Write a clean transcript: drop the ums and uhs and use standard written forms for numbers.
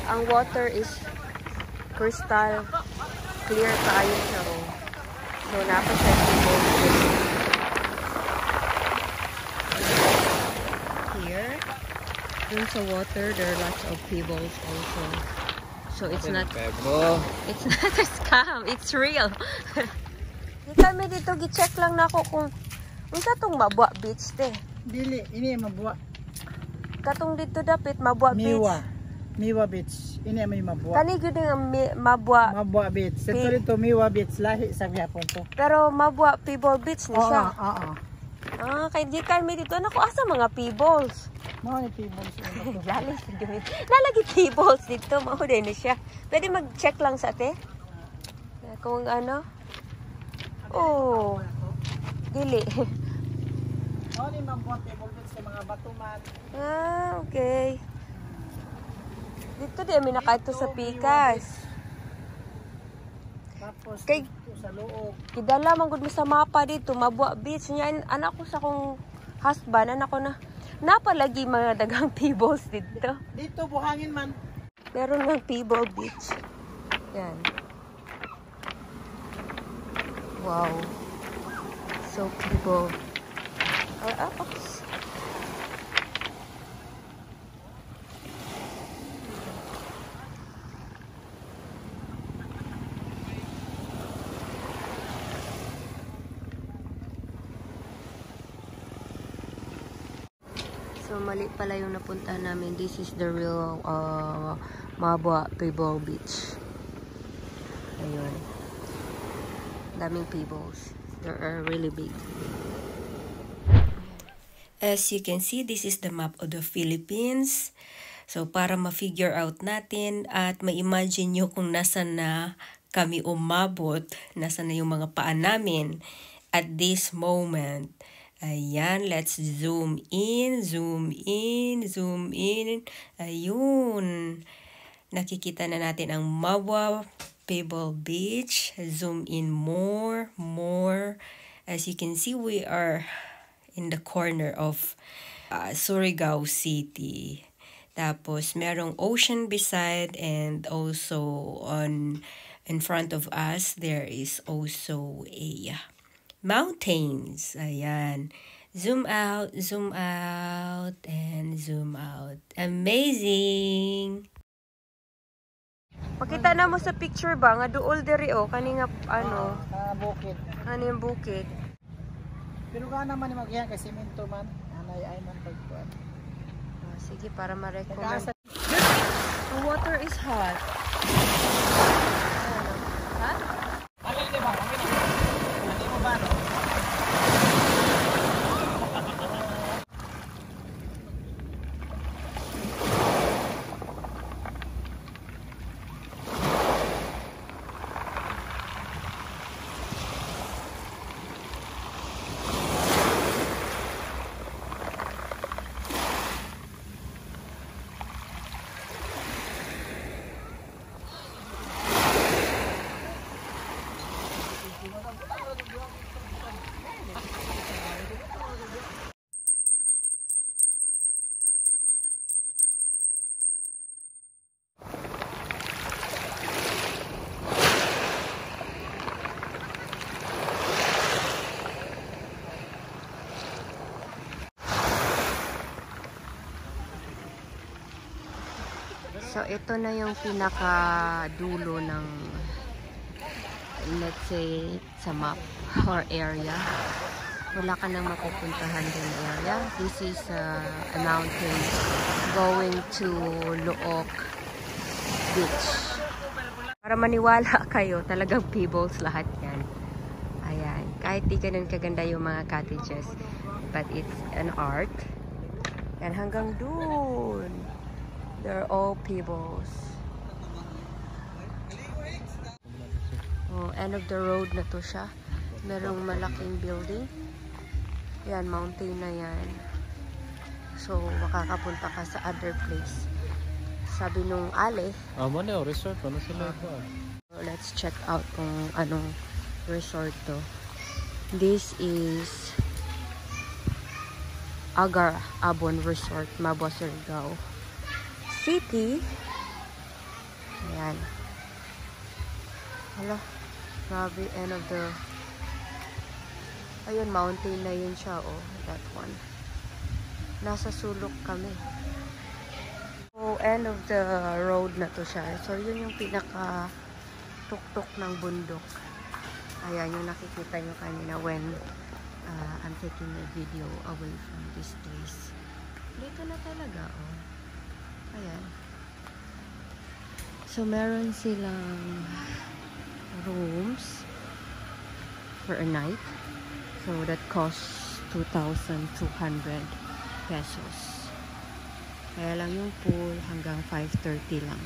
Ang water is crystal clear kayo siya. Oh. So, napasensibol here. Dun sa water, there are lots of pebbles also. So, it's not a scam. It's real. Di kami dito, gi-check lang na ako kung unsa tong Mabwa Beach, te. Dili, ini Mabwa. Katong dito dapit, Mabwa Beach. Miwa Beach. Ini may Mabwa. Kani gyud ang Mabwa. Mabwa Beach. Ito rito Miwa Beach, lahi sa gyapon to. Pero Mabwa Pebble Beach ni siya. Oo. Kay di kami dito nako asa mga pebbles. Mao ni pebbles. Lalagi pebbles dito, mao din siya. Pwede mag-check lang sa ate. Kung ano. Oh. Dili. Mao ni Mabwa Pebble Beach sa mga batuman. Okay. Dito di kami nakaito sa Pikas. Tapos kay sa loob. Kidala man gud mo sa mapa dito, Mabwa Beach nya. Anak ko sa kong husband, anak ko na napalagi mga dagang pebbles dito. Dito buhangin man. Meron ng Pebble Beach. Yan. Wow. So pebble. Oops. So, mali pala yung napuntahan namin. This is the real Mabwa Pebble Beach. Ayun. Daming pebbles. They are really big. As you can see, this is the map of the Philippines. So, para ma-figure out natin at ma-imagine nyo kung nasan na kami umabot, nasan na yung mga paan namin at this moment. Ayan, let's zoom in, zoom in, zoom in. Ayun. Nakikita na natin ang Mabwa Pebble Beach. Zoom in more. As you can see, we are in the corner of Surigao City. Tapos, merong ocean beside and also in front of us, there is also a mountains. Ayan. Zoom out, and zoom out. Amazing! Pakita na mo sa picture ba? Nga duol diri o. Kani nga ano? Bukid. Ano yung bukid? Pero ka naman yung maghihan kasi minto man. Anay ay man pagkuhan. Sige, para ma-recommend. The water is hot. Ha? Ano yun ba? Ano mo ba? So, ito na yung pinaka-dulo ng, let's say, sa map or area. Wala ka nang mapupuntahan din area. This is a mountain going to Luok Beach. Para maniwala kayo, talagang pebbles lahat yan. Ayan. Kahit di ganun kaganda yung mga cottages. But it's an art. Yan, hanggang dun. They're all pebbles. Oh, end of the road na to siya. Merong malaking building. Yan, mountain na yan. So, makakapunta ka sa other place. Sabi nung Ale. Muna, resort. Ano sila ito? Let's check out kung anong resort to. This is Agar Abon Resort, Mabwa, Surigao City. Ayan. Hala, grabe, end of the... Ayun, mountain na yun siya, oh. That one. Nasa sulok kami. So, end of the road na to siya. So, yun yung pinaka-tuktok ng bundok. Ayan, yung nakikita nyo kanina when I'm taking a video away from this place. Dito na talaga, oh. Ayan. So, meron silang rooms for a night. So, that costs 2,200 pesos. Kaya lang yung pool hanggang 5:30 lang.